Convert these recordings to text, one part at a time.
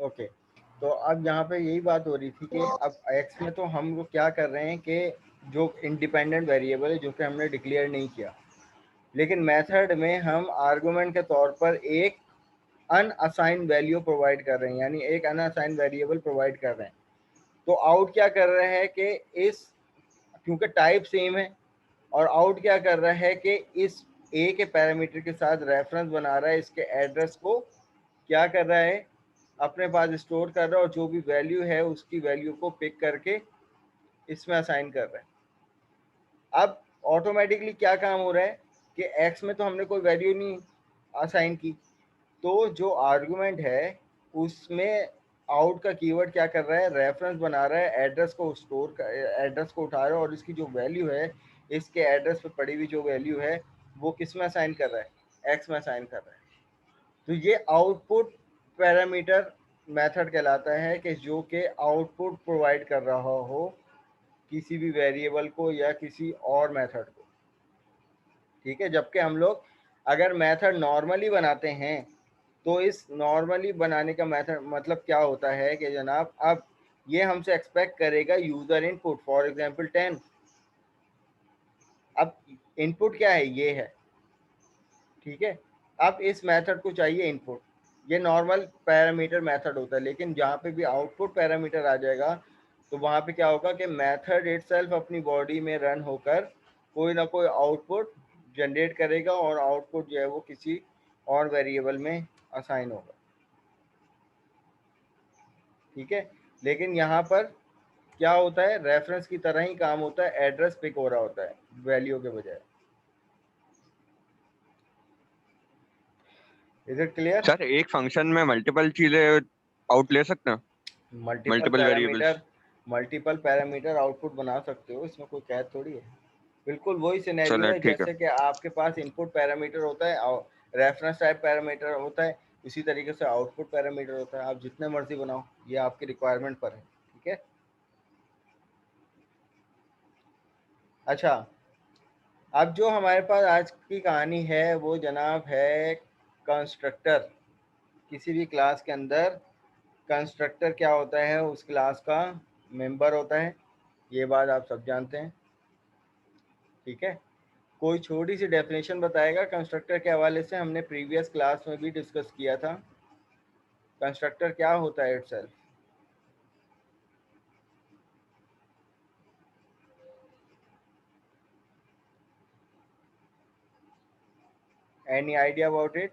Okay, तो अब यहाँ पे यही बात हो रही थी कि अब एक्स में तो हम लोग क्या कर रहे हैं कि जो इंडिपेंडेंट वेरिएबल है जो कि हमने डिक्लेयर नहीं किया, लेकिन मेथड में हम आर्गुमेंट के तौर पर एक अनअसाइन वैल्यू प्रोवाइड कर रहे हैं, यानी एक अनअसाइन वेरिएबल प्रोवाइड कर रहे हैं। तो आउट क्या कर रहे हैं कि इस, क्योंकि टाइप सेम है, और आउट क्या कर रहा है कि इस ए के पैरामीटर के साथ रेफरेंस बना रहा है, इसके एड्रेस को क्या कर रहा है, अपने पास स्टोर कर रहा है, और जो भी वैल्यू है उसकी वैल्यू को पिक करके इसमें असाइन कर रहा है। अब ऑटोमेटिकली क्या काम हो रहा है कि एक्स में तो हमने कोई वैल्यू नहीं असाइन की, तो जो आर्गुमेंट है उसमें आउट का कीवर्ड क्या कर रहा है, रेफरेंस बना रहा है, एड्रेस को स्टोर कर, एड्रेस को उठा रहा है, और इसकी जो वैल्यू है, इसके एड्रेस पे पड़ी हुई जो वैल्यू है वो किस में असाइन कर रहा है, एक्स में असाइन कर रहा है। तो ये आउटपुट पैरामीटर मेथड कहलाता है कि जो कि आउटपुट प्रोवाइड कर रहा हो किसी भी वेरिएबल को या किसी और मेथड को, ठीक है। जबकि हम लोग अगर मेथड नॉर्मली बनाते हैं तो इस नॉर्मली बनाने का मेथड मतलब क्या होता है कि जनाब, अब ये हमसे एक्सपेक्ट करेगा यूजर इनपुट, फॉर एग्जांपल 10। अब इनपुट क्या है, ये है, ठीक है। अब इस मेथड को चाहिए इनपुट, ये नॉर्मल पैरामीटर मेथड होता है, लेकिन जहाँ पे भी आउटपुट पैरामीटर आ जाएगा तो वहाँ पे क्या होगा कि मेथड इटसेल्फ अपनी बॉडी में रन होकर कोई ना कोई आउटपुट जनरेट करेगा, और आउटपुट जो है वो किसी और वेरिएबल में असाइन होगा, ठीक है। लेकिन यहाँ पर क्या होता है, रेफरेंस की तरह ही काम होता है, एड्रेस पिक हो रहा होता है वैल्यू के बजाय। Is it clear? सर एक फंक्शन में मल्टीपल चीजें आउट ले सकते हैं, multiple multiple parameter, variables. Multiple parameter output बना सकते हो, इसमें कोई कैद थोड़ी है। बिल्कुल वही सिनेरियो चलो है ठीक है। जैसे कि आपके पास इनपुट पैरामीटर होता है और रेफरेंस टाइप पैरामीटर होता है, इसी तरीके से आउटपुट पैरामीटर होता है। आप जितने मर्जी बनाओ, ये आपकी रिक्वायरमेंट पर है, ठीक है। अच्छा, अब जो हमारे पास आज की कहानी है वो जनाब है कंस्ट्रक्टर। किसी भी क्लास के अंदर कंस्ट्रक्टर क्या होता है, उस क्लास का मेंबर होता है, ये बात आप सब जानते हैं, ठीक है। कोई छोटी सी डेफिनेशन बताएगा कंस्ट्रक्टर के हवाले से, हमने प्रीवियस क्लास में भी डिस्कस किया था। कंस्ट्रक्टर क्या होता है itself? Any idea about it?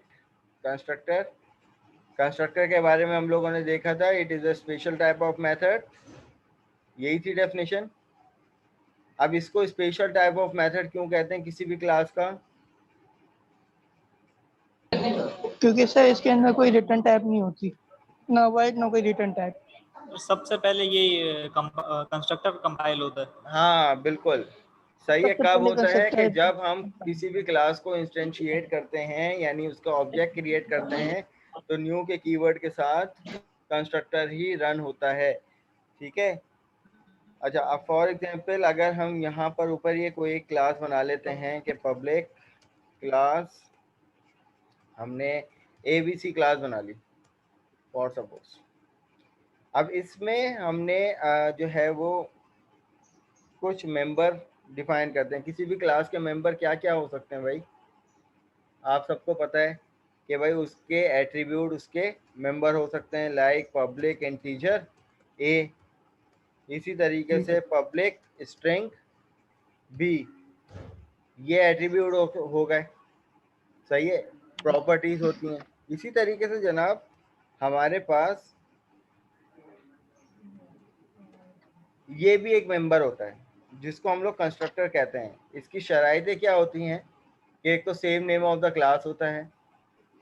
Constructor, constructor के बारे में हम लोगों ने देखा था, it is a special type of method, यही थी डेफिनेशन। अब इसको स्पेशल टाइप ऑफ मेथड क्यों कहते हैं किसी भी क्लास का? क्योंकि सर इसके अंदर कोई रिटर्न टाइप नहीं होती, ना वाइड ना कोई रिटर्न टाइप। सबसे पहले ये कंस्ट्रक्टर कंपाइल होता है। हाँ बिल्कुल सही है। सबसे कब पहले होता है कि कंस्ट्रक्टर जब हम किसी भी क्लास को इंस्टेंशिएट करते हैं, यानी उसका ऑब्जेक्ट क्रिएट करते हैं, तो न्यू के कीवर्ड के साथ कंस्ट्रक्टर ही रन होता है, ठीक है। अच्छा, अब फॉर एग्जांपल अगर हम यहाँ पर ऊपर ये कोई एक क्लास बना लेते हैं कि पब्लिक क्लास, हमने ABC क्लास बना ली फॉर सपोज। अब इसमें हमने जो है वो कुछ मेंबर डिफाइन करते हैं। किसी भी क्लास के मेंबर क्या क्या हो सकते हैं भाई? आप सबको पता है कि भाई उसके एट्रीब्यूट उसके मेंबर हो सकते हैं, लाइक पब्लिक इंटीजर ए, इसी तरीके से पब्लिक स्ट्रिंग बी, ये एट्रीब्यूट हो गए, सही है, प्रॉपर्टीज होती हैं। इसी तरीके से जनाब हमारे पास ये भी एक मेंबर होता है जिसको हम लोग कंस्ट्रक्टर कहते हैं। इसकी शराइतें क्या होती हैं कि एक तो same name of the class होता है,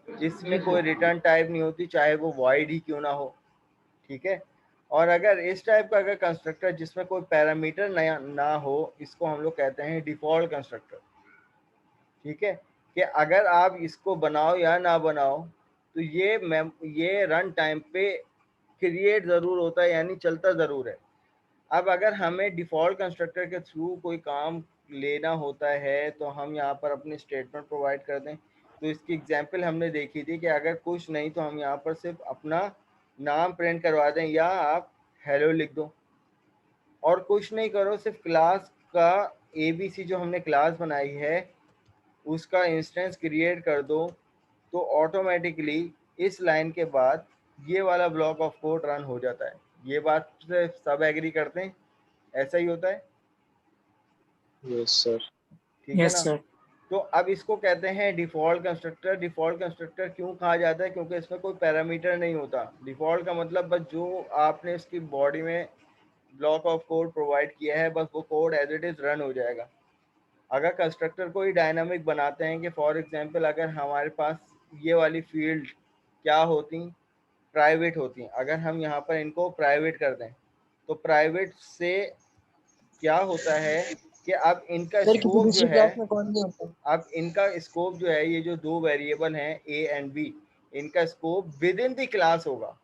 इसमें कोई रिटर्न टाइप नहीं होती, चाहे वो वॉइड ही क्यों ना हो, ठीक है। और अगर इस टाइप का अगर कंस्ट्रक्टर जिसमें कोई पैरामीटर नया ना हो, इसको हम लोग कहते हैं डिफॉल्ट कंस्ट्रक्टर, ठीक है। कि अगर आप इसको बनाओ या ना बनाओ तो ये रन टाइम पे क्रिएट ज़रूर होता है, यानी चलता ज़रूर है। अब अगर हमें डिफ़ॉल्ट कंस्ट्रक्टर के थ्रू कोई काम लेना होता है तो हम यहाँ पर अपनी स्टेटमेंट प्रोवाइड कर दें। तो इसकी एग्जांपल हमने देखी थी कि अगर कुछ नहीं तो हम यहाँ पर सिर्फ अपना नाम प्रिंट करवा दें या आप हेलो लिख दो और कुछ नहीं करो, सिर्फ क्लास का ABC जो हमने क्लास बनाई है उसका इंस्टेंस क्रिएट कर दो, तो ऑटोमेटिकली इस लाइन के बाद ये वाला ब्लॉक ऑफ कोड रन हो जाता है। ये बात से सब एग्री करते हैं, ऐसा ही होता है, यस सर। ठीक है यस ना। सर। तो अब इसको कहते हैं डिफ़ॉल्ट कंस्ट्रक्टर। डिफ़ॉल्ट कंस्ट्रक्टर क्यों कहा जाता है? क्योंकि इसमें कोई पैरामीटर नहीं होता। डिफ़ॉल्ट का मतलब बस जो आपने इसकी बॉडी में ब्लॉक ऑफ कोड प्रोवाइड किया है बस वो code as it is run हो जाएगा। अगर कंस्ट्रक्टर को ही डायनामिक बनाते हैं कि फॉर एग्जांपल अगर हमारे पास ये वाली फील्ड क्या होती, प्राइवेट होती, अगर हम यहाँ पर इनको प्राइवेट कर दें तो प्राइवेट से क्या होता है कि अब इनका सर किसी स्कोप जो दूसरी है, क्लास में कौन नहीं होता? अब इनका स्कोप जो है, ये जो दो वेरिएबल हैं A एंड B, इनका scope with in the class होगा।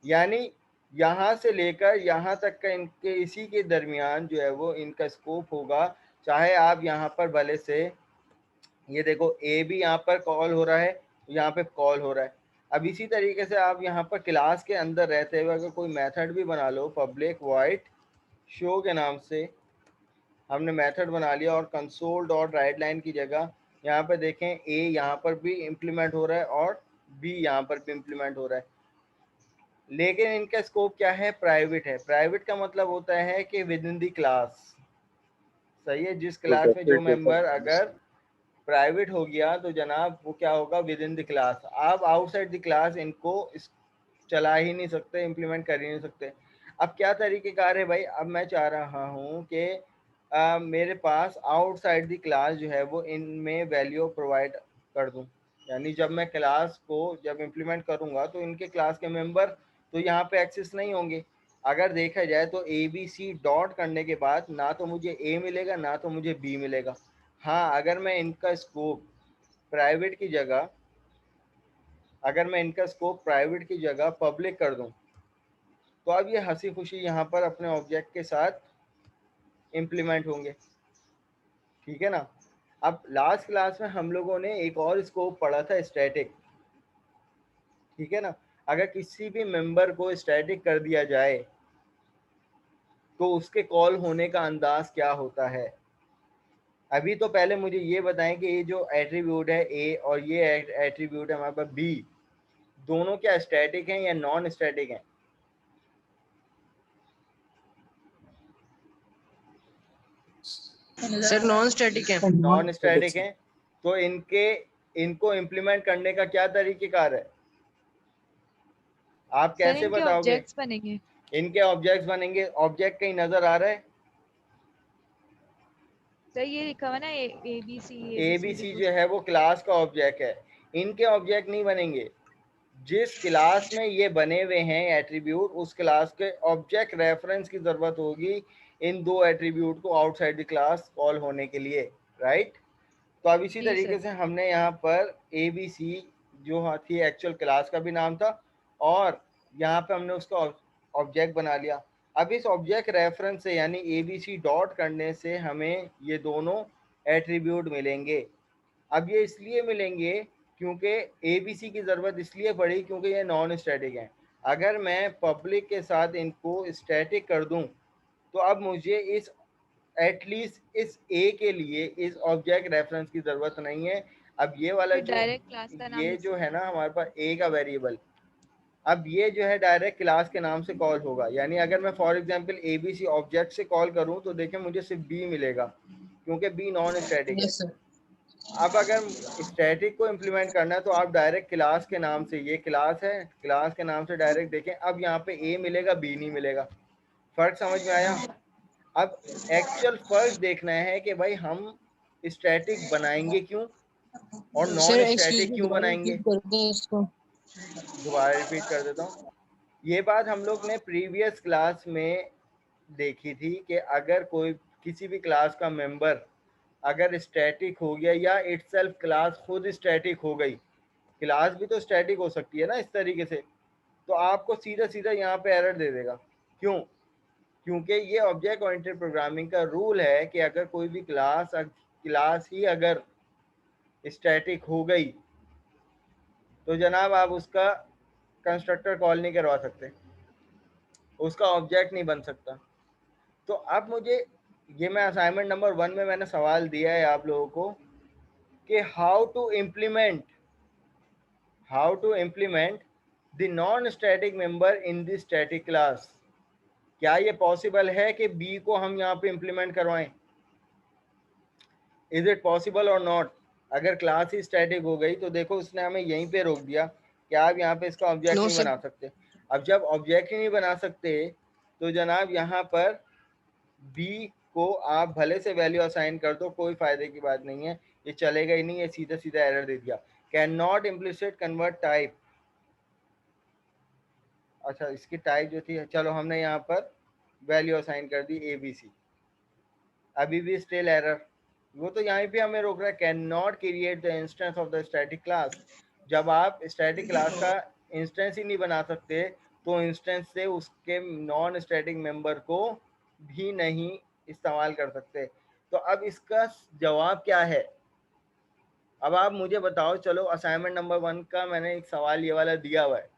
यानी यहाँ से लेकर यहाँ तक का इनके इसी के दरमियान जो है वो इनका स्कोप होगा। चाहे आप यहाँ पर भले से ये देखो A भी यहाँ पर कॉल हो रहा है, यहाँ पे कॉल हो रहा है। अब इसी तरीके से आप यहाँ पर क्लास के अंदर रहते हुए अगर कोई मेथड भी बना लो, पब्लिक वॉइड शो के नाम से हमने मेथड बना लिया और कंसोल डॉट राइट लाइन की जगह यहाँ पे देखें A यहाँ पर भी इम्प्लीमेंट हो रहा है और B यहाँ पर भी इम्प्लीमेंट हो रहा है, लेकिन इनका स्कोप क्या है? प्राइवेट है। प्राइवेट का मतलब होता है कि विद इन द क्लास, सही है। जिस क्लास में जो मेंबर अगर प्राइवेट हो गया तो जनाब वो क्या होगा? With in the class. आप आउटसाइड द क्लास इनको चला ही नहीं सकते, इम्प्लीमेंट कर ही नहीं सकते। अब क्या तरीक़ेकार है भाई? अब मैं चाह रहा हूँ कि मेरे पास आउटसाइड द क्लास जो है वो इनमें वैल्यू प्रोवाइड कर दूँ। यानी जब मैं क्लास को जब इम्प्लीमेंट करूँगा तो इनके क्लास के मेंबर तो यहाँ पे एक्सेस नहीं होंगे। अगर देखा जाए तो ABC डॉट करने के बाद ना तो मुझे A मिलेगा ना तो मुझे B मिलेगा। हाँ, अगर मैं इनका स्कोप प्राइवेट की जगह पब्लिक कर दूं तो अब ये हंसी खुशी यहाँ पर अपने ऑब्जेक्ट के साथ इम्प्लीमेंट होंगे, ठीक है ना। अब लास्ट क्लास में हम लोगों ने एक और स्कोप पढ़ा था, स्टैटिक, ठीक है ना। अगर किसी भी मेंबर को स्टैटिक कर दिया जाए तो उसके कॉल होने का अंदाज क्या होता है? अभी तो पहले मुझे ये बताएं कि ये जो एट्रीब्यूट है A और ये एट्रीब्यूट है हमारे पास B, दोनों क्या स्टैटिक हैं या नॉन स्टैटिक हैं? सर नॉन स्टैटिक है। नॉन स्टैटिक हैं। तो इनको इम्प्लीमेंट करने का क्या तरीक़ेकार है? आप सर कैसे इनके बताओगे? ऑब्जेक्ट्स बनेंगे। इनके ऑब्जेक्ट्स बनेंगे। ऑब्जेक्ट कहीं नजर आ रहा है? सर ये लिखा हुआ ना ABC जो है वो क्लास का ऑब्जेक्ट है, इनके ऑब्जेक्ट नहीं बनेंगे। जिस क्लास में ये बने हुए हैं एट्रीब्यूट, उस क्लास के ऑब्जेक्ट रेफरेंस की ज़रूरत होगी इन दो एट्रीब्यूट को आउटसाइड द क्लास कॉल होने के लिए, राइट। तो अब इसी जी तरीके सर। से हमने यहाँ पर ABC जो थी एक्चुअल क्लास का भी नाम था और यहाँ पे हमने उसका ऑब्जेक्ट बना लिया। अब इस ऑब्जेक्ट रेफरेंस से यानी ABC डॉट करने से हमें ये दोनों एट्रीब्यूट मिलेंगे। अब ये इसलिए मिलेंगे क्योंकि ABC की ज़रूरत इसलिए पड़ी क्योंकि ये नॉन स्टैटिक हैं। अगर मैं पब्लिक के साथ इनको स्टैटिक कर दूं तो अब मुझे इस एटलीस्ट इस A के लिए इस ऑब्जेक्ट रेफरेंस की ज़रूरत नहीं है। अब ये वाला फिर जो डायरेक्ट क्लास का नाम ये लिख जो है सकते ना हैं। हमारे पास A का वेरिएबल, अब ये जो है डायरेक्ट क्लास के नाम से कॉल होगा। यानी अगर मैं फॉर एग्जांपल ABC ऑब्जेक्ट से कॉल करूं तो देखें मुझे सिर्फ B मिलेगा क्योंकि B नॉन स्टैटिक है। Yes sir. अब अगर स्टैटिक को इम्प्लीमेंट करना है तो आप डायरेक्ट क्लास के नाम से, ये क्लास है, क्लास के नाम से डायरेक्ट देखें। अब यहाँ पे A मिलेगा, B नहीं मिलेगा। फ़र्क समझ में आया? अब एक्चुअल फ़र्क देखना है कि भाई हम स्टैटिक बनाएंगे क्यों और सर नॉन एक्सक्यूज स्टैटिक मी, क्यों दोबारा बनाएंगे। रिपीट कर दें इसको। दोबारा रिपीट कर देता हूँ। ये बात हम लोग ने प्रीवियस क्लास में देखी थी कि अगर कोई किसी भी क्लास का मेंबर अगर स्टैटिक हो गया या इटसेल्फ क्लास खुद स्टैटिक हो गई, क्लास भी तो स्टैटिक हो सकती है ना इस तरीके से, तो आपको सीधा सीधा यहाँ पे एरर दे देगा। क्यों? क्योंकि ये ऑब्जेक्ट ओरिएंटेड प्रोग्रामिंग का रूल है कि अगर कोई भी क्लास ही अगर स्टैटिक हो गई तो जनाब आप उसका कंस्ट्रक्टर कॉल नहीं करवा सकते, उसका ऑब्जेक्ट नहीं बन सकता। तो अब मुझे ये, मैं असाइनमेंट नंबर 1 में मैंने सवाल दिया है आप लोगों को कि how to implement the non static member in the static class. क्या ये पॉसिबल है कि बी को हम यहाँ पे इम्प्लीमेंट करवाएं? इज इट पॉसिबल और नॉट? अगर क्लास ही स्टैटिक हो गई तो देखो उसने हमें यहीं पे रोक दिया कि आप यहाँ पे इसका ऑब्जेक्ट No, नहीं sir. बना सकते। अब जब ऑब्जेक्ट ही नहीं बना सकते तो जनाब यहाँ पर बी को आप भले से वैल्यू असाइन कर दो, कोई फायदे की बात नहीं है, ये चलेगा ही नहीं, ये सीधा सीधा एरर दे दिया। Can not implicit convert type. अच्छा, इसकी टाइप जो थी, चलो हमने यहाँ पर वैल्यू असाइन कर दी ABC, अभी भी स्टिल एरर। वो तो यहाँ पे हमें रोक रहा है, can not create the instance of the static class. जब आप स्टैटिक क्लास का इंस्टेंस ही नहीं बना सकते तो इंस्टेंस से उसके नॉन स्टैटिक मेंबर को भी नहीं इस्तेमाल कर सकते। तो अब इसका जवाब क्या है? अब आप मुझे बताओ। चलो असाइनमेंट नंबर 1 का मैंने एक सवाल ये वाला दिया हुआ है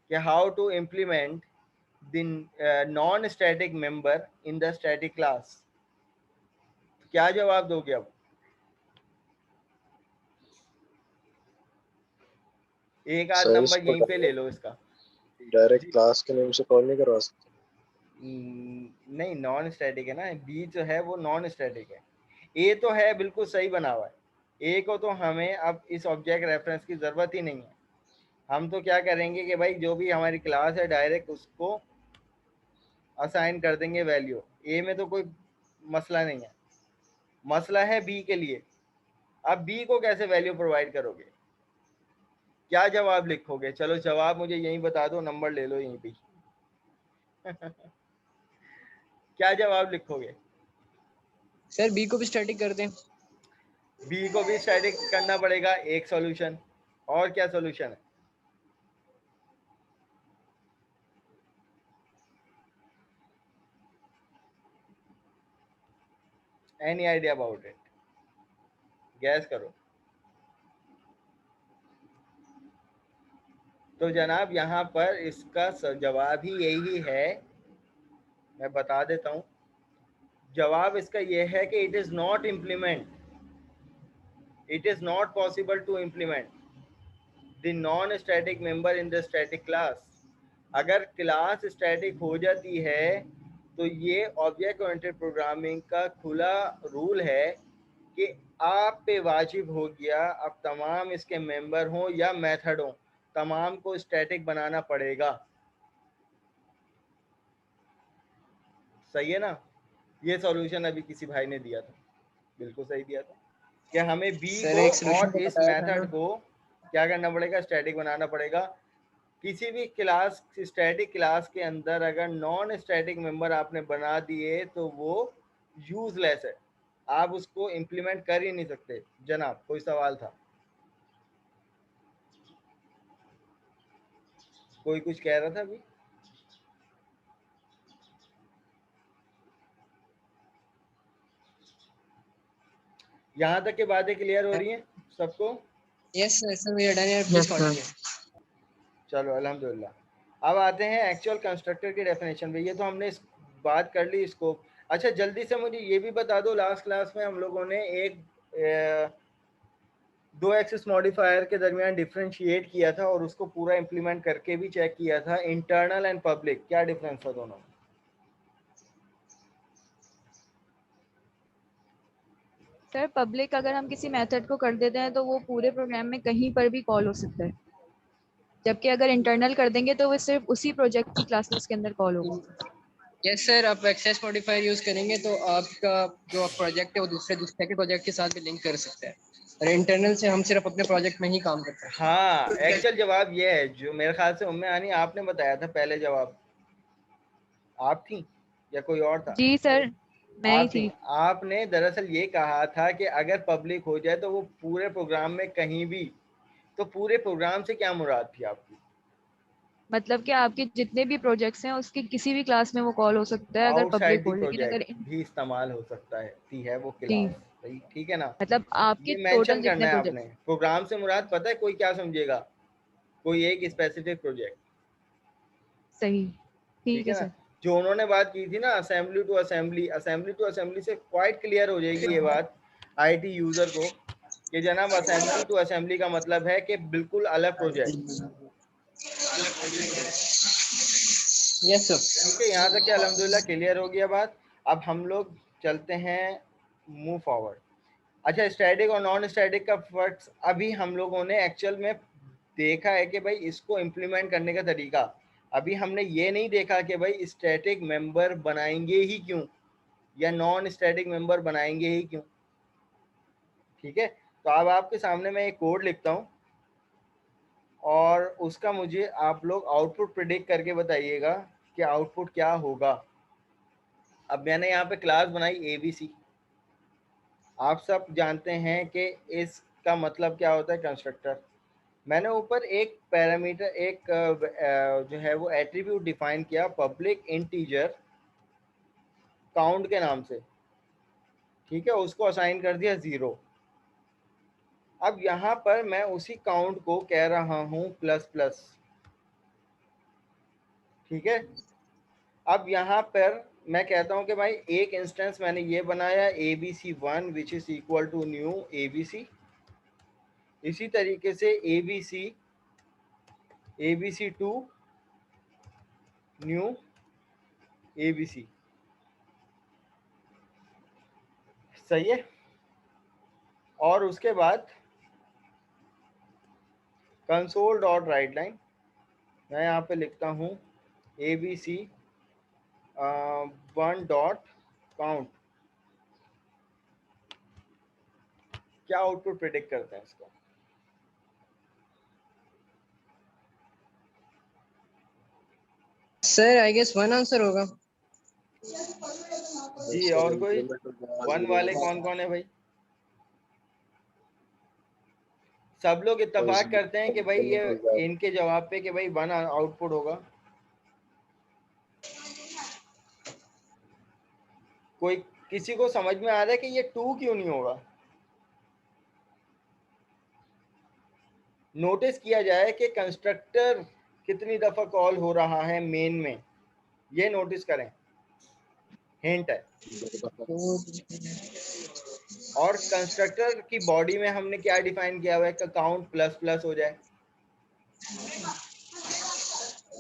कि how to implement the non static member in the static class. क्या जवाब दोगे? अब एक आध सर नंबर इसको यहीं पे ले लो इसका। डायरेक्ट क्लास के नेम से कॉल नहीं करवा सकते? नहीं, नॉन स्टैटिक है ना, बी जो है वो नॉन स्टैटिक है। ए तो है बिल्कुल सही बना हुआ है, ए को तो हमें अब इस ऑब्जेक्ट रेफरेंस की ज़रूरत ही नहीं है। हम तो क्या करेंगे कि भाई जो भी हमारी क्लास है डायरेक्ट उसको असाइन कर देंगे वैल्यू। ए में तो कोई मसला नहीं है, मसला है बी के लिए। अब बी को कैसे वैल्यू प्रोवाइड करोगे? क्या जवाब लिखोगे? चलो जवाब मुझे यहीं बता दो, नंबर ले लो यहीं पे। क्या जवाब लिखोगे? सर बी को भी स्टैटिक कर दें। बी को भी स्टैटिक करना पड़ेगा, एक सॉल्यूशन। और क्या सॉल्यूशन है? Any idea about it? Gas करो। तो जनाब यहाँ पर इसका जवाब ही यही है, मैं बता देता हूँ। जवाब इसका यह है कि it is not possible to implement the non static member in the static class. अगर क्लास स्टैटिक हो जाती है तो ये ऑब्जेक्ट ओरिएंटेड प्रोग्रामिंग का खुला रूल है कि आप पे वाजिब हो गया, अब तमाम इसके मेंबर हों या मेथड हों, तमाम को स्टैटिक बनाना पड़ेगा। सही है ना? ये सॉल्यूशन अभी किसी भाई ने दिया था, बिल्कुल सही दिया था कि हमें बी सर को एक solution और तो इस बताया था मेथड ना। को क्या करना पड़ेगा? स्टैटिक बनाना पड़ेगा। किसी भी क्लास, स्टैटिक क्लास के अंदर अगर नॉन स्टैटिक मेंबर आपने बना दिए तो वो यूजलेस है, आप उसको इम्प्लीमेंट कर ही नहीं सकते। जनाब कोई सवाल था? कोई कुछ कह रहा था अभी? यहाँ तक की बातें क्लियर हो रही हैं सबको? यस सर, सर मेरा डन है, प्लीज कंटिन्यू। चलो अल्हम्दुलिल्लाह। अब आते हैं एक्चुअल कंस्ट्रक्टर की डेफिनेशन पे। ये तो हमने बात कर ली इसको। अच्छा जल्दी से मुझे ये भी बता दो, लास्ट क्लास में हम लोगों ने एक दो एक्सिस मॉडिफायर के दरमियान डिफरेंशिएट किया था और उसको पूरा इम्प्लीमेंट करके भी चेक किया था, इंटरनल एंड पब्लिक। क्या डिफरेंस था दोनों में? सर पब्लिक अगर हम किसी मेथड को कर देते हैं तो वो पूरे प्रोग्राम में कहीं पर भी कॉल हो सकता है, जबकि अगर इंटरनल कर देंगे तो वो सिर्फ उसी प्रोजेक्ट की क्लासेस के अंदर कॉल होगा। यस सर, आप एक्सेस मॉडिफायर यूज करेंगे तो आपका जो प्रोजेक्ट है वो दूसरे के प्रोजेक्ट के साथ भी लिंक कर सकते हैं, और इंटरनल से हम सिर्फ अपने प्रोजेक्ट में ही काम करते हैं। हाँ, एक्चुअल जवाब ये है जो मेरे ख्याल से उम्मे आनी आपने बताया था पहले जवाब। आप थी या कोई और था? जी सर, मैं ही आप थी। थी। आपने दरअसल ये कहा था कि अगर पब्लिक हो जाए तो वो पूरे प्रोग्राम में कहीं भी, तो पूरे प्रोग्राम से क्या मुराद थी आपकी? मतलब कि आपके जितने भी प्रोजेक्ट्स हैं उसकी किसी भी क्लास में वो कॉल हो सकता है अगर आउटसाइड पब्लिक दी हो, लेकिन अगर प्रोजेक्ट भी इस्तेमाल हो सकता है, थी है वो जी, क्लास। सही, ठीक है ना? मतलब आपके ये टोटल मेंशन करना जितने है प्रोजेक्ट। आपने। प्रोग्राम से मुराद पता है कोई क्या समझेगा? कोई एक स्पेसिफिक प्रोजेक्ट। सही, ठीक ठीक है है ना, सर। जो उन्होंने बात की थी ना assembly to assembly, assembly to assembly से क्वाइट क्लियर हो जाएगी ये बात आईटी यूजर को कि जनाब असेंबली टू असेंबली का मतलब है कि बिल्कुल अलग प्रोजेक्ट। Yes sir. ठीक है, यहाँ तक कि अल्हम्दुलिल्लाह क्लियर हो गया बात। अब हम लोग चलते हैं मूव फॉरवर्ड। अच्छा, स्टैटिक और नॉन स्टैटिक का फर्क अभी हम लोगों ने एक्चुअल में देखा है कि भाई इसको इम्प्लीमेंट करने का तरीका। अभी हमने ये नहीं देखा कि भाई स्टैटिक मेंबर बनाएंगे ही क्यों या नॉन स्टैटिक मेंबर बनाएंगे ही क्यों। ठीक है, तो अब आपके सामने मैं एक कोड लिखता हूँ और उसका मुझे आप लोग आउटपुट प्रिडिक्ट करके बताइएगा कि आउटपुट क्या होगा। अब मैंने यहाँ पे क्लास बनाई ABC। आप सब जानते हैं कि इसका मतलब क्या होता है कंस्ट्रक्टर। मैंने ऊपर एक पैरामीटर एक जो है वो एट्रीब्यूट डिफाइन किया पब्लिक इंटीजर काउंट के नाम से। ठीक है, उसको असाइन कर दिया 0। अब यहाँ पर मैं उसी काउंट को कह रहा हूँ प्लस प्लस। ठीक है, अब यहाँ पर मैं कहता हूँ कि भाई एक इंस्टेंस मैंने ये बनाया ABC1 which is equal to new ABC। इसी तरीके से ABC2 न्यू ABC। सही है, और उसके बाद कंसोल डॉट राइट लाइन मैं यहाँ पे लिखता हूँ ABC1 डॉट काउंट। क्या आउटपुट प्रिडिक्ट करते हैं इसको? सर आई गेस 1 आंसर होगा। जी, और कोई 1 वाले कौन कौन है भाई? सब लोग इत्तेफाक करते हैं कि भाई ये इनके जवाब पे कि भाई 1 आउटपुट होगा। कोई किसी को समझ में आ रहा है कि ये 2 क्यों नहीं होगा? नोटिस किया जाए कि कंस्ट्रक्टर कितनी दफा कॉल हो रहा है मेन में, ये नोटिस करें, हिंट है। और कंस्ट्रक्टर की बॉडी में हमने क्या डिफाइन किया हुआ है कि काउंट प्लस प्लस हो जाए।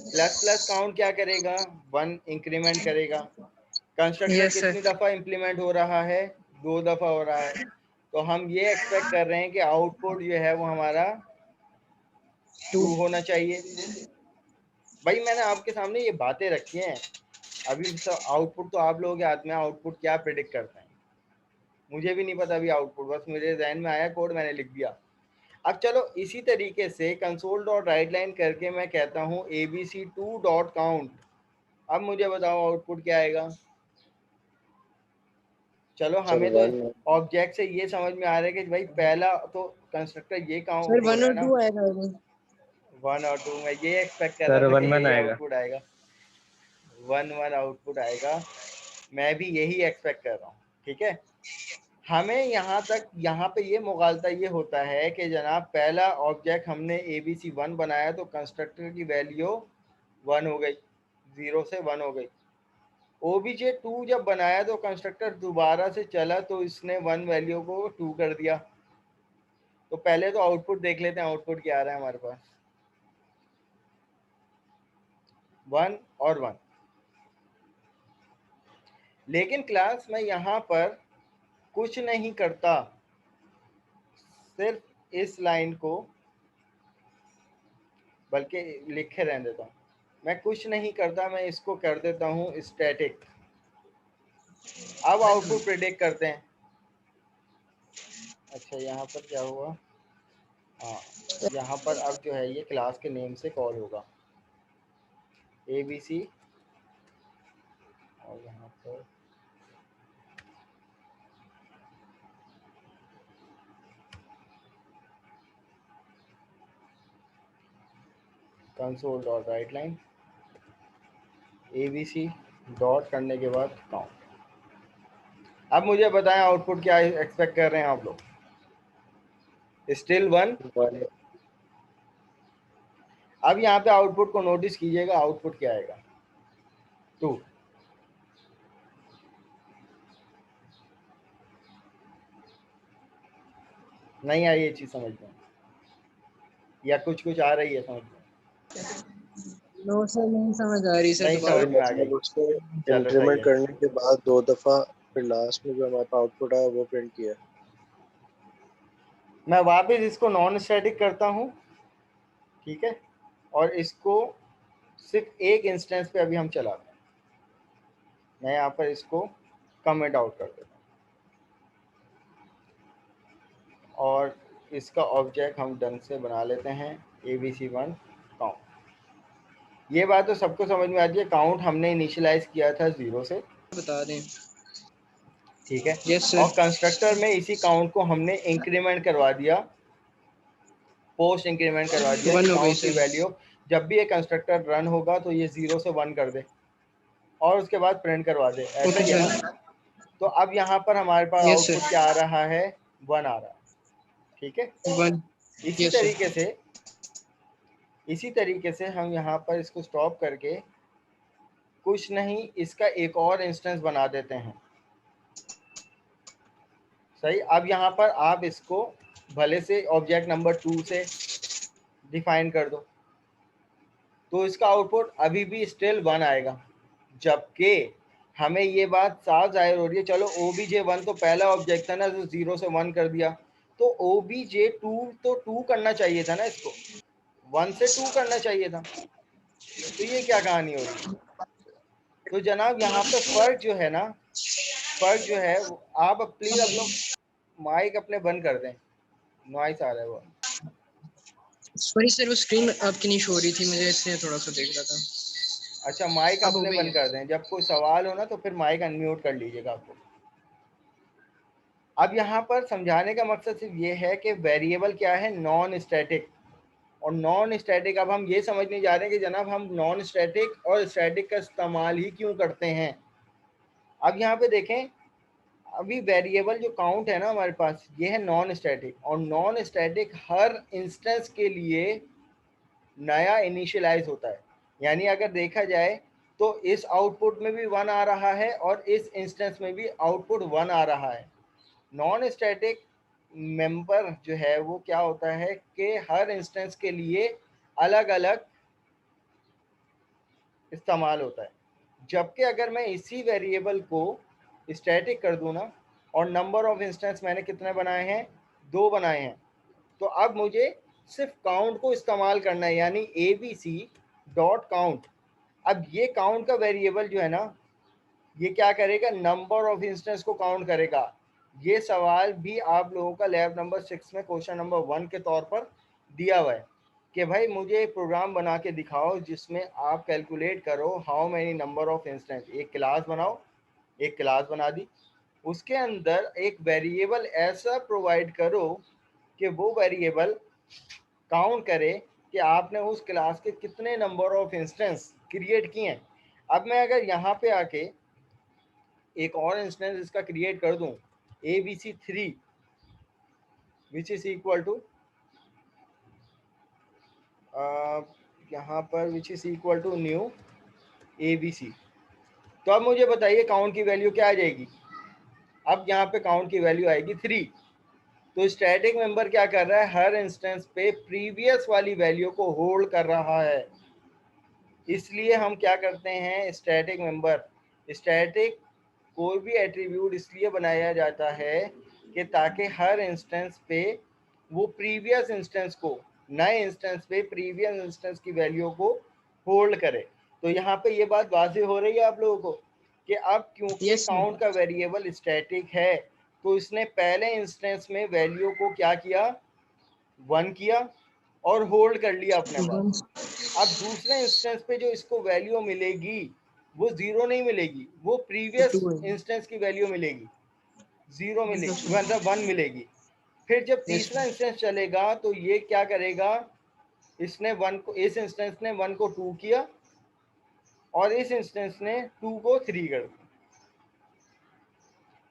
प्लस प्लस काउंट क्या करेगा? 1 इंक्रीमेंट करेगा। कंस्ट्रक्टर यस कितनी सर। दफा इंप्लीमेंट हो रहा है? 2 दफा हो रहा है। तो हम ये एक्सपेक्ट कर रहे हैं कि आउटपुट जो है वो हमारा 2 होना चाहिए। भाई मैंने आपके सामने ये बातें रखी हैं, अभी आउटपुट तो आप लोगों के हाथ में, आउटपुट क्या प्रिडिक्ट करते हैं मुझे भी नहीं पता अभी आउटपुट, बस मेरे जहन में आया कोड मैंने लिख दिया। अब चलो इसी तरीके से कंसोल डॉट राइट लाइन करके मैं कहता हूँ ABC2 डॉट काउंट। अब मुझे बताओ आउटपुट क्या आएगा? चलो हमें तो ऑब्जेक्ट से ये समझ में आ रहा है कि भाई पहला तो कंस्ट्रक्टर ये काउंट सर हो 1 रहा है और ना, 2 आएगा। 1 और 2 मैं ये एक्सपेक्ट कर रहा था कि यही आउटपुट आएगा, 1 आउटपुट आएगा। मैं भी यही एक्सपेक्ट कर रहा हूँ। ठीक है, हमें यहाँ पे ये मुगालता ये होता है कि जनाब पहला ऑब्जेक्ट हमने ABC1 बनाया तो कंस्ट्रक्टर की वैल्यू 1 हो गई, 0 से 1 हो गई। OBJ2 जब बनाया तो कंस्ट्रक्टर दोबारा से चला तो इसने 1 वैल्यू को 2 कर दिया। तो पहले तो आउटपुट देख लेते हैं, आउटपुट क्या आ रहा है हमारे पास, 1 और 1। लेकिन क्लास में यहाँ पर कुछ नहीं करता, सिर्फ इस लाइन को बल्कि लिखे रहने देता हूँ, मैं कुछ नहीं करता, मैं इसको कर देता हूँ स्टैटिक। अब आउटपुट प्रिडिक्ट करते हैं। अच्छा यहाँ पर क्या हुआ? हाँ, यहाँ पर अब जो है ये क्लास के नेम से कॉल होगा ABC और यहाँ पर console dot write line ABC dot करने के बाद काउंट। अब मुझे बताएं आउटपुट क्या एक्सपेक्ट कर रहे हैं आप लोग? स्टिल 1। अब यहाँ पे आउटपुट को नोटिस कीजिएगा, आउटपुट क्या आएगा 2। नहीं आई ये चीज समझ में, या कुछ कुछ आ रही है समझ में? नो सर, नहीं समझ आ रही सर, नहीं दोबारा समझ में आ गई, मतलब उसको चलो सही इंक्रीमेंट है। करने के बाद 2 दफा फिर लास्ट में जो हमारे पास आउटपुट आया वो प्रिंट किया। मैं वापस इसको नॉन स्टैटिक करता हूँ, ठीक है, और इसको सिर्फ एक इंस्टेंस पे अभी हम चलाते हैं। मैं यहाँ पर इसको कमेंट आउट कर देता हूँ और इसका ऑब्जेक्ट हम ढंग से बना लेते हैं ABC1 काउंट। ये बात तो सबको समझ में आती है, काउंट हमने इनिशियलाइज किया था 0 से, बता दें। ठीक है, यस और सर। कंस्ट्रक्टर में इसी काउंट को हमने इंक्रीमेंट करवा दिया, पोस्ट इंक्रीमेंट करवा दिया। 1 हो गई काउंट की सर। वैल्यू जब भी ये कंस्ट्रक्टर रन होगा तो ये 0 से 1 कर दे और उसके बाद प्रिंट करवा दे, ऐसा ओके ही है सर। ना? तो अब यहाँ पर हमारे पास यस आउटपुट सर। क्या आ रहा है, 1 आ रहा है, ठीक है। 1। इसी यस तरीके से हम यहाँ पर इसको स्टॉप करके कुछ नहीं, इसका एक और इंस्टेंस बना देते हैं, सही। अब यहाँ पर आप इसको भले से ऑब्जेक्ट नंबर 2 से डिफाइन कर दो, तो इसका आउटपुट अभी भी स्टिल 1 आएगा, जबकि हमें ये बात साफ जाहिर हो रही है, चलो OBJ1 तो पहला ऑब्जेक्ट था ना, जो 0 से 1 कर दिया, तो OBJ2 तो 2 करना चाहिए था ना, इसको 1 से 2 करना चाहिए था। तो ये क्या कहानी हो रही है? तो जनाब यहाँ पे फर्क जो है ना, फर्क जो है, आप प्लीज आप लोग माइक अपने बंद कर दें, नॉइस आ रहा है वो। सॉरी सर, वो स्क्रीन आपकी नहीं शो हो रही थी, मुझे इसलिए थोड़ा सा देख रहा था। अच्छा, माइक अब हो अपने गई बंद है। कर दें, जब कोई सवाल हो ना तो फिर माइक अनम्यूट कर लीजिएगा आपको। अब यहाँ पर समझाने का मकसद सिर्फ ये है कि वेरिएबल क्या है, नॉन स्टैटिक। और नॉन स्टैटिक अब हम ये समझने जा रहे हैं कि जनाब हम नॉन स्टैटिक और स्टैटिक का इस्तेमाल ही क्यों करते हैं। अब यहाँ पे देखें, अभी वेरिएबल जो काउंट है ना हमारे पास, ये है नॉन स्टैटिक, और नॉन स्टैटिक हर इंस्टेंस के लिए नया इनिशियलाइज होता है। यानी अगर देखा जाए तो इस आउटपुट में भी 1 आ रहा है और इस इंस्टेंस में भी आउटपुट 1 आ रहा है। नॉन स्टैटिक मेंबर जो है वो क्या होता है कि हर इंस्टेंस के लिए अलग अलग इस्तेमाल होता है। जबकि अगर मैं इसी वेरिएबल को स्टैटिक कर दूं ना, और नंबर ऑफ इंस्टेंस मैंने कितने बनाए हैं, 2 बनाए हैं, तो अब मुझे सिर्फ काउंट को इस्तेमाल करना है, यानी ABC डॉट काउंट। अब ये काउंट का वेरिएबल जो है ना, ये क्या करेगा, नंबर ऑफ इंस्टेंस को काउंट करेगा। ये सवाल भी आप लोगों का लैब नंबर 6 में क्वेश्चन नंबर 1 के तौर पर दिया हुआ है कि भाई मुझे एक प्रोग्राम बना के दिखाओ जिसमें आप कैलकुलेट करो how many number of instance. एक क्लास बनाओ, एक क्लास बना दी, उसके अंदर एक वेरिएबल ऐसा प्रोवाइड करो कि वो वेरिएबल काउंट करे कि आपने उस क्लास के कितने नंबर ऑफ इंस्टेंस क्रिएट किए हैं। अब मैं अगर यहाँ पे आके एक और इंस्टेंस इसका क्रिएट कर दूं, ABC3 which is equal to यहाँ पर which is equal to new ABC, तो अब मुझे बताइए काउंट की वैल्यू क्या आ जाएगी। अब यहाँ पे काउंट की वैल्यू आएगी 3। तो स्टैटिक मेंबर क्या कर रहा है, हर इंस्टेंस पे प्रीवियस वाली वैल्यू को होल्ड कर रहा है। इसलिए हम क्या करते हैं, स्टैटिक मेंबर, स्टैटिक कोई भी एट्रीब्यूट इसलिए बनाया जाता है कि ताकि हर इंस्टेंस पे वो प्रीवियस इंस्टेंस को, नए इंस्टेंस पे प्रीवियस इंस्टेंस की वैल्यू को होल्ड करे। तो यहाँ पे ये बात वाज़ेह हो रही है आप लोगों को कि अब क्योंकि यस सर। काउंट का वेरिएबल स्टैटिक है, तो इसने पहले इंस्टेंस में वैल्यू को क्या किया, 1 किया और होल्ड कर लिया अपने पास। अब दूसरे इंस्टेंस पे जो इसको वैल्यू मिलेगी वो 0 नहीं मिलेगी, वो प्रीवियस इंस्टेंस की वैल्यू मिलेगी, 0 मिलेगी, मतलब 1 मिलेगी। फिर जब तीसरा इंस्टेंस चलेगा तो ये क्या करेगा, इसने 1 को, इस इंस्टेंस ने 1 को 2 किया और इस इंस्टेंस ने 2 को 3 कर दिया।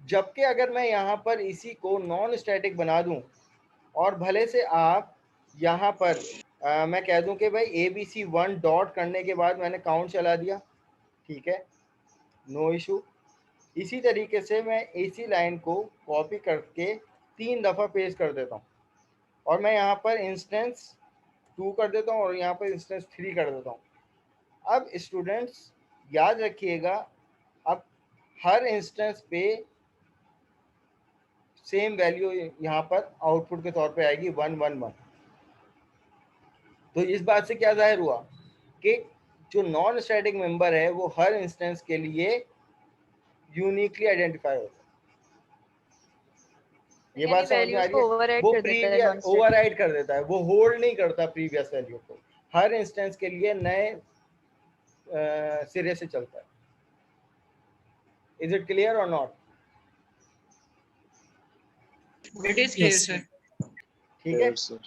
जबकि अगर मैं यहाँ पर इसी को नॉन स्टैटिक बना दूं और भले से आप यहाँ पर मैं कह दूं कि भाई ABC1 डॉट करने के बाद मैंने काउंट चला दिया, ठीक है, नो इशू। इसी तरीके से मैं इसी लाइन को कॉपी करके 3 दफ़ा पेस्ट कर देता हूँ और मैं यहाँ पर इंस्टेंस 2 कर देता हूँ और यहाँ पर इंस्टेंस 3 कर देता हूँ। अब स्टूडेंट्स याद रखिएगा, अब हर इंस्टेंस पे सेम वैल्यू यहाँ पर आउटपुट के तौर पे आएगी 111। तो इस बात से क्या जाहिर हुआ कि जो नॉन स्टैटिक मेंबर है वो हर इंस्टेंस के लिए यूनिकली आइडेंटिफाई होता है। ये यानी बात समझ में आ वैल्यूज रही को है? ओवरराइड वो कर देता है प्रीवियस नॉन स्टैटिक। ओवरराइड कर देता है, वो होल्ड नहीं करता प्रीवियस वैल्यू को, हर इंस्टेंस के लिए नए सिरे से चलता है। इज इट क्लियर और not? It is clear sir. ठीक है, Yes, sir.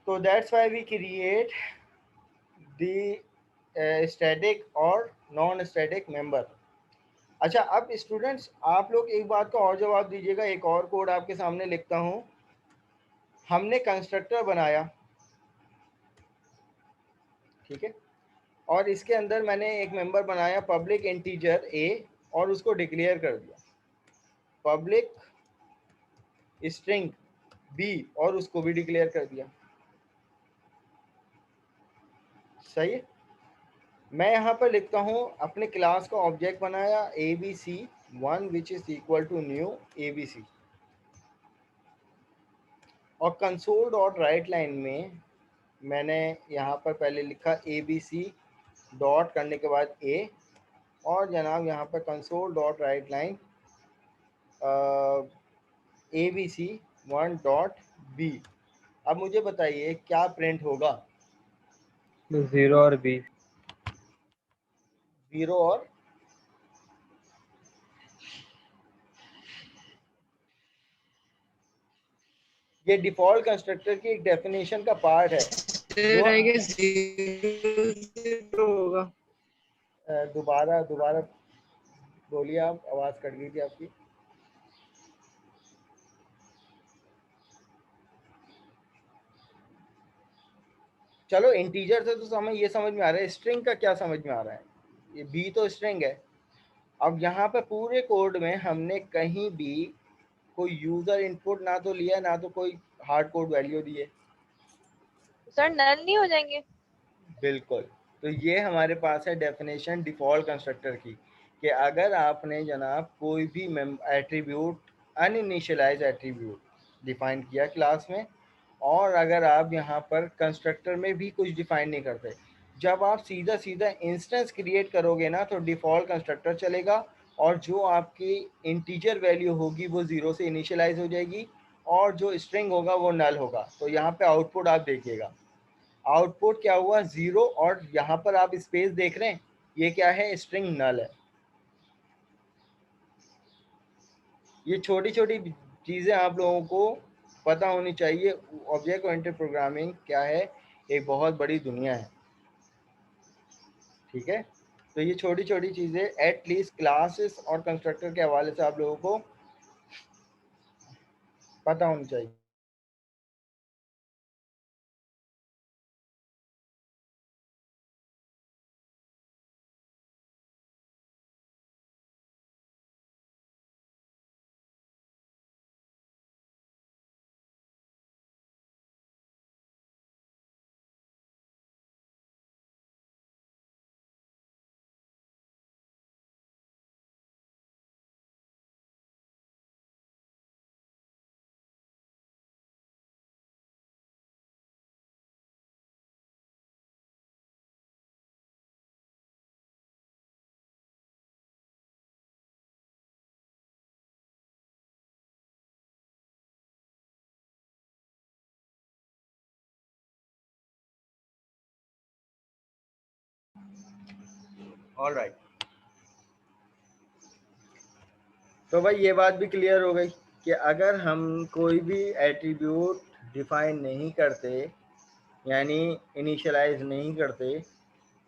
तो that's why we create the static और नॉन स्टैटिक मेंबर। अच्छा, अब स्टूडेंट्स आप लोग एक बात का और जवाब दीजिएगा, एक और कोड आपके सामने लिखता हूँ। हमने कंस्ट्रक्टर बनाया, ठीक है, और इसके अंदर मैंने एक मेंबर बनाया पब्लिक इंटीजर a और उसको डिक्लेयर कर दिया पब्लिक स्ट्रिंग b और उसको भी डिक्लेयर कर दिया। सही है? मैं यहाँ पर लिखता हूँ अपने क्लास का ऑब्जेक्ट बनाया abc1 which is equal to new abc, और कंसोल डॉट राइट लाइन में मैंने यहाँ पर पहले लिखा abc डॉट करने के बाद a, और जनाब यहाँ पर console dot write line abc1 dot b। अब मुझे बताइए क्या प्रिंट होगा? 0 और B। 0 और ये डिफॉल्ट कंस्ट्रक्टर की एक डेफिनेशन का पार्ट है जो आई गेस 0 होगा। दोबारा बोलिए, आप आवाज़ कट गई थी आपकी। चलो इंटीजर से तो हमें ये समझ में आ रहा है, स्ट्रिंग का क्या समझ में आ रहा है? ये बी तो स्ट्रिंग है। अब यहाँ पे पूरे कोड में हमने कहीं भी कोई यूजर इनपुट ना तो लिया, ना तो कोई हार्ड कोड वैल्यू दी है। सर नल नहीं हो जाएंगे? बिल्कुल, तो ये हमारे पास है डेफिनेशन डिफ़ॉल्ट कंस्ट्रक्टर की, कि अगर आपने जनाब कोई भी एट्रीब्यूट अनइनिशियलाइज एट्रीब्यूट डिफाइन किया क्लास में, और अगर आप यहाँ पर कंस्ट्रक्टर में भी कुछ डिफाइन नहीं करते, जब आप सीधा सीधा इंस्टेंस क्रिएट करोगे ना तो डिफ़ॉल्ट कंस्ट्रक्टर चलेगा, और जो आपकी इंटीजर वैल्यू होगी वो 0 से इनिशियलाइज हो जाएगी, और जो स्ट्रिंग होगा वो नल होगा। तो यहाँ पे आउटपुट आप देखिएगा, आउटपुट क्या हुआ? 0, और यहाँ पर आप स्पेस देख रहे हैं, ये क्या है? स्ट्रिंग नल है। ये छोटी छोटी चीज़ें आप लोगों को पता होनी चाहिए। ऑब्जेक्ट ओरिएंटेड प्रोग्रामिंग क्या है? एक बहुत बड़ी दुनिया है, ठीक है। तो ये छोटी छोटी चीज़ें एटलीस्ट क्लासेस और कंस्ट्रक्टर के हवाले से आप लोगों को पता होनी चाहिए। ऑल राइट, तो भाई ये बात भी क्लियर हो गई कि अगर हम कोई भी एट्रीब्यूट डिफाइन नहीं करते, यानी इनिशियलाइज नहीं करते,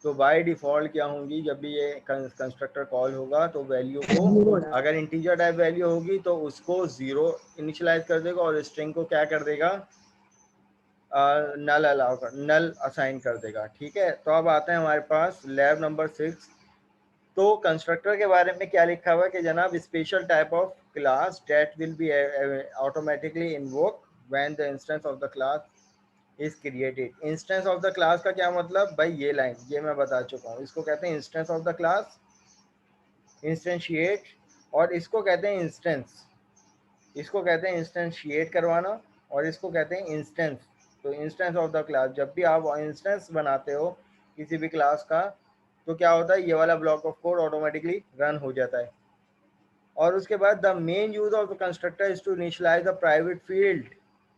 तो बाय डिफ़ॉल्ट क्या होंगी? जब भी ये कंस्ट्रक्टर कॉल होगा तो वैल्यू को, अगर इंटीजर टाइप वैल्यू होगी तो उसको 0 इनिशियलाइज कर देगा, और स्ट्रिंग को क्या कर देगा? नल अलाउ कर, नल असाइन कर देगा। ठीक है, तो अब आते हैं हमारे पास लैब नंबर 6। तो कंस्ट्रक्टर के बारे में क्या लिखा हुआ है कि जनाब special type of class that will be automatically invoke when the instance of the class is created. Instance of the class का क्या मतलब भाई, ये लाइन ये मैं बता चुका हूँ, इसको कहते हैं instance of the class, instantiate, और इसको कहते हैं इंस्टेंस, इसको कहते हैं इंस्टेंशिएट करवाना, और इसको कहते हैं इंस्टेंस। तो इंस्टेंस ऑफ द क्लास, जब भी आप इंस्टेंस बनाते हो किसी भी क्लास का, तो क्या होता है, ये वाला block of code automatically run हो जाता है। और उसके बाद the main use of the constructor is to initialize the private field.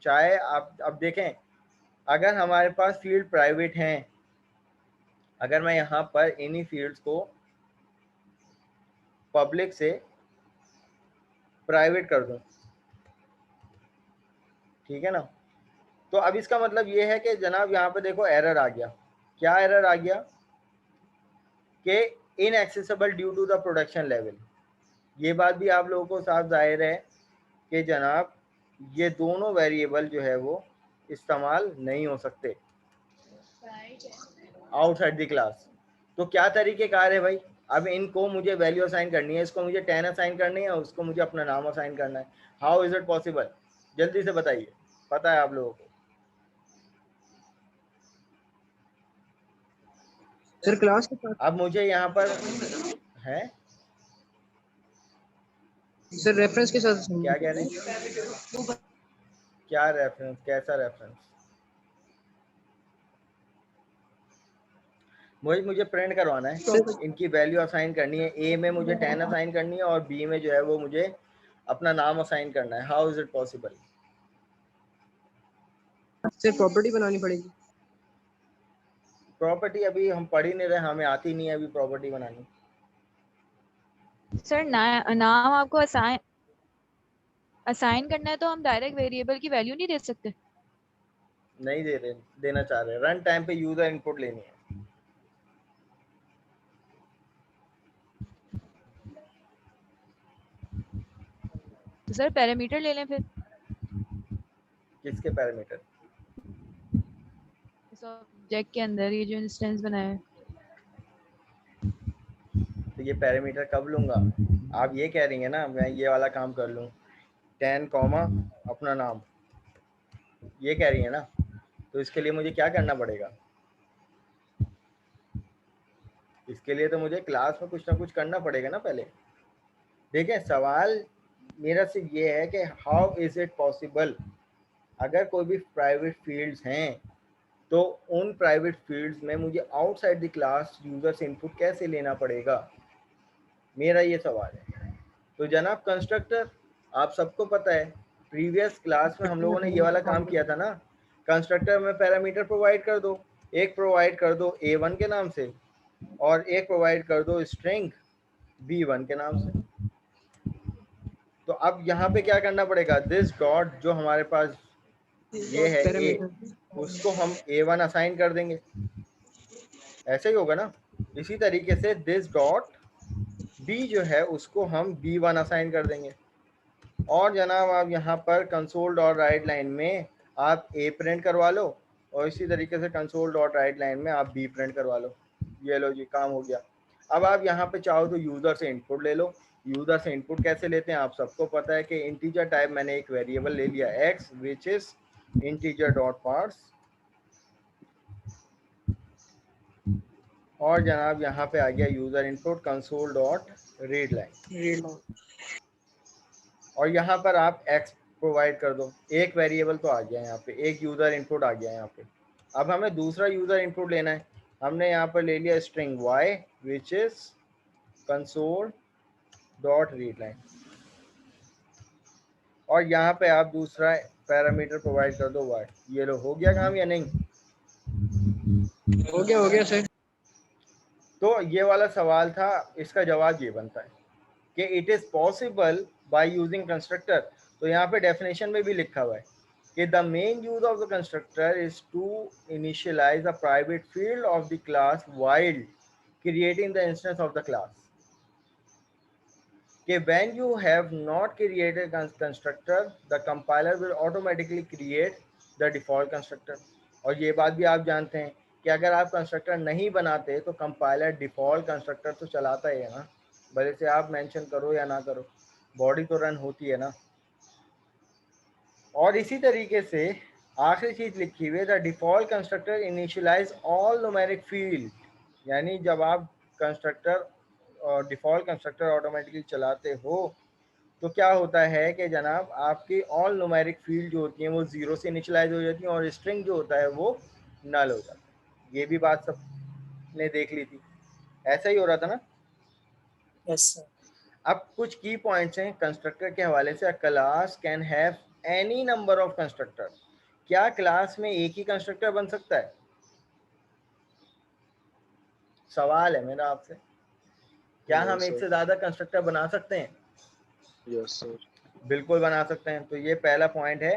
चाहे आप अब देखें, अगर हमारे पास फील्ड प्राइवेट हैं, अगर मैं यहाँ पर इन्हीं फील्ड्स को पब्लिक से प्राइवेट कर दूं, ठीक है ना, तो अब इसका मतलब ये है कि जनाब यहाँ पे देखो एरर आ गया। क्या एरर आ गया कि inaccessible due to the production level. ये बात भी आप लोगों को साफ जाहिर है कि जनाब ये दोनों वेरिएबल जो है वो इस्तेमाल नहीं हो सकते आउटसाइड द क्लास। तो क्या तरीक़ेकार है भाई, अब इनको मुझे वैल्यू असाइन करनी है, इसको मुझे 10 असाइन करनी है, उसको मुझे अपना नाम असाइन करना है। हाउ इज़ इट पॉसिबल, जल्दी से बताइए, पता है आप लोगों को? सर क्लास के साथ अब मुझे यहाँ पर है सर रेफरेंस के साथ क्या कह रहे हैं, क्या रेफरेंस, कैसा रेफरेंस? मुझे प्रिंट करवाना है, इनकी वैल्यू असाइन करनी है। ए में मुझे 10 असाइन करनी है और बी में जो है वो मुझे अपना नाम असाइन करना है। How is it possible? Sir property बनानी पड़ेगी। प्रॉपर्टी अभी हम पढ़ ही नहीं रहे, हमें आती नहीं है अभी प्रॉपर्टी बनानी। सर नाम आपको असाइन करना है तो हम डायरेक्ट वेरिएबल की वैल्यू नहीं दे सकते? नहीं दे रहे, देना चाह रहे, रन टाइम पे यूजर इनपुट लेनी है। तो सर पैरामीटर ले लें फिर। किसके पैरामीटर? इस ऑब्जेक्ट के अंदर ये जो इंस्टेंस बनाया है। तो ये पैरामीटर कब लूंगा? आप ये कह रही हैं ना मैं ये वाला काम कर लूँ 10 कॉमा अपना नाम, ये कह रही है ना, तो इसके लिए मुझे क्या करना पड़ेगा? इसके लिए तो मुझे क्लास में कुछ ना कुछ करना पड़ेगा ना पहले। देखें, सवाल मेरा सिर्फ ये है कि हाउ इज़ इट पॉसिबल, अगर कोई भी प्राइवेट फील्ड्स हैं तो उन प्राइवेट फील्ड्स में मुझे आउटसाइड द क्लास यूज़र से इनपुट कैसे लेना पड़ेगा, मेरा ये सवाल है। तो जनाब कंस्ट्रक्टर, आप सबको पता है प्रीवियस क्लास में हम लोगों ने ये वाला काम किया था ना, कंस्ट्रक्टर में पैरामीटर प्रोवाइड कर दो, एक प्रोवाइड कर दो A1 के नाम से और एक प्रोवाइड कर दो स्ट्रिंग B1 के नाम से। तो अब यहाँ पे क्या करना पड़ेगा, दिस डॉट जो हमारे पास ये है A, उसको हम A1 असाइन कर देंगे, ऐसे ही होगा ना। इसी तरीके से दिस डॉट B जो है उसको हम B1 असाइन कर देंगे। और जनाब आप यहाँ पर कंसोल डॉट राइट लाइन में आप A प्रिंट करवा लो और इसी तरीके से कंसोल डॉट राइट लाइन में आप B प्रिंट करवा लो। ये लो जी, काम हो गया। अब आप यहाँ पे चाहो तो यूज़र से इनपुट ले लो। यूज़र से इनपुट कैसे लेते हैं आप सबको पता है कि इंटीजर टाइप मैंने एक वेरिएबल ले लिया x which is integer dot parse, और जनाब यहाँ पे आ गया user input console dot read line, और यहाँ पर आप x प्रोवाइड कर दो। एक वेरिएबल तो आ गया यहाँ पे, एक यूज़र इनपुट आ गया यहाँ पे। अब हमें दूसरा यूज़र इनपुट लेना है, हमने यहाँ पर ले लिया string y which is console dot read line, और यहाँ पे आप दूसरा पैरामीटर प्रोवाइड कर दो y। ये लो, हो गया काम या नहीं? हो गया सर। तो ये वाला सवाल था, इसका जवाब ये बनता है कि it is possible by using constructor. तो यहाँ पे डेफिनेशन में भी लिखा हुआ है कि the main use of the constructor is to initialize the private field of the class while creating the instance of the class. कि when you have not created constructor, the compiler will automatically create the default constructor. और ये बात भी आप जानते हैं कि अगर आप कंस्ट्रक्टर नहीं बनाते तो कंपाइलर डिफ़ॉल्ट कंस्ट्रक्टर तो चलाता ही है ना, भले से आप मेंशन करो या ना करो, बॉडी तो रन होती है ना। और इसी तरीके से आखिरी चीज़ लिखी हुई है, the default constructor initialize all numeric field, यानी जब आप कंस्ट्रक्टर और डिफ़ॉल्ट कंस्ट्रक्टर ऑटोमेटिकली चलाते हो तो क्या होता है कि जनाब आपकी ऑल न्यूमेरिक फील्ड जो होती हैं वो ज़ीरो से इनिशियलाइज हो जाती हैं और स्ट्रिंग जो होता है वो नल हो जाता है। ये भी बात सब ने देख ली थी, ऐसा ही हो रहा था ना। Yes sir. अब कुछ की पॉइंट्स हैं कंस्ट्रक्टर के हवाले से। अ class can have any number of constructor. क्या क्लास में एक ही कंस्ट्रक्टर बन सकता है? सवाल है मेरा आपसे, क्या नो हम एक सर। से ज़्यादा कंस्ट्रक्टर बना सकते हैं? Yes sir. बिल्कुल बना सकते हैं। तो ये पहला पॉइंट है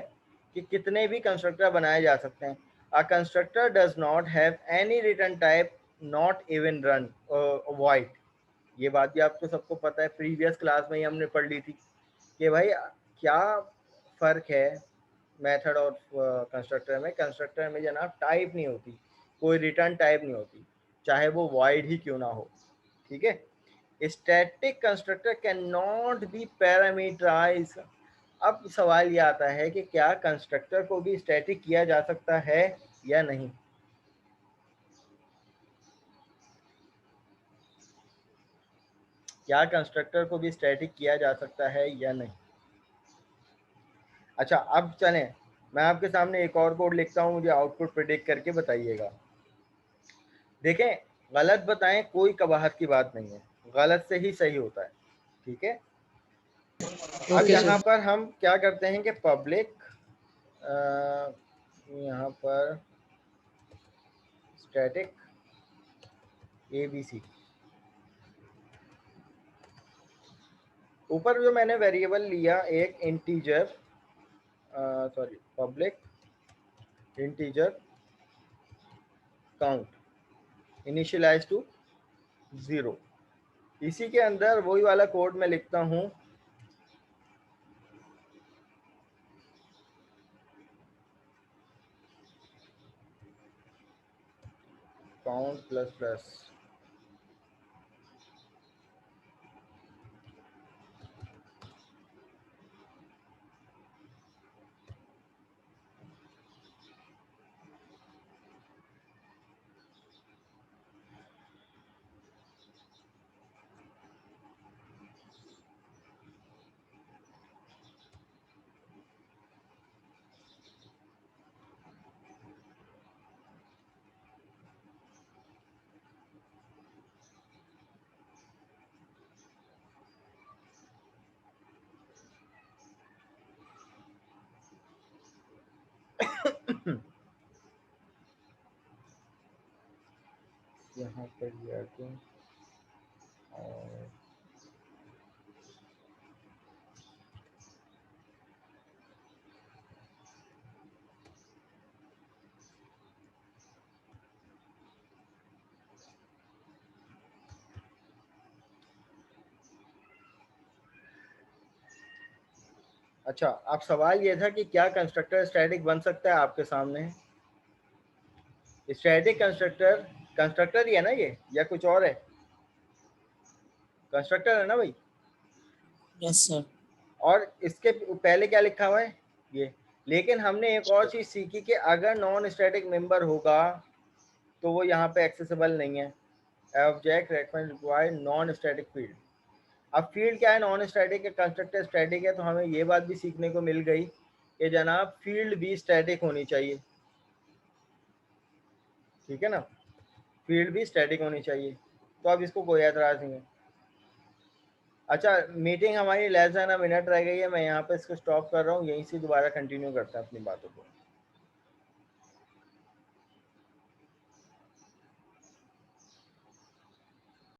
कि कितने भी कंस्ट्रक्टर बनाए जा सकते हैं। अ constructor does not have any return type not even run void. ये बात भी आपको सबको पता है, प्रीवियस क्लास में ही हमने पढ़ ली थी कि भाई क्या फ़र्क है मेथड और कंस्ट्रक्टर में। कंस्ट्रक्टर में जनाब टाइप नहीं होती, कोई रिटर्न टाइप नहीं होती, चाहे वो वॉइड ही क्यों ना हो, ठीक है। Static constructor can not be parameterize. अब सवाल ये आता है कि क्या कंस्ट्रक्टर को भी स्टैटिक किया जा सकता है या नहीं? क्या कंस्ट्रक्टर को भी स्टैटिक किया जा सकता है या नहीं? अच्छा, अब चलें, मैं आपके सामने एक और कोड लिखता हूँ, मुझे आउटपुट प्रिडिक्ट करके बताइएगा। देखें, गलत बताएं, कोई कबाहत की बात नहीं है, गलत से ही सही होता है, ठीक है। अब ओके यहाँ सर। पर हम क्या करते हैं कि पब्लिक, यहाँ पर स्टैटिक ABC, ऊपर जो मैंने वेरिएबल लिया एक integer, sorry public integer count initialize to 0, इसी के अंदर वही वाला कोड मैं लिखता हूँ, काउंट प्लस प्लस। यहाँ पर लिया क्यों, और अच्छा, अब सवाल ये था कि क्या कंस्ट्रक्टर स्टैटिक बन सकता है। आपके सामने है स्टैटिक कंस्ट्रक्टर, कंस्ट्रक्टर ही है ना ये, या कुछ और है? कंस्ट्रक्टर है ना भाई। Yes sir. और इसके पहले क्या लिखा हुआ है ये। लेकिन हमने एक और चीज़ सीखी कि अगर नॉन स्टैटिक मेंबर होगा तो वो यहाँ पे एक्सेसिबल नहीं है। Object reference required non static field. अब फील्ड क्या है, नॉन स्टैटिक है, कंस्ट्रक्टर स्टैटिक है, तो हमें ये बात भी सीखने को मिल गई कि जनाब फील्ड भी स्टैटिक होनी चाहिए, ठीक है ना, फील्ड भी स्टैटिक होनी चाहिए। तो अब इसको कोई एतराज़ नहीं है। अच्छा, मीटिंग हमारी लेस देन अ मिनट रह गई है, मैं यहाँ पे इसको स्टॉप कर रहा हूँ, यहीं से दोबारा कंटिन्यू करते हैं अपनी बातों को।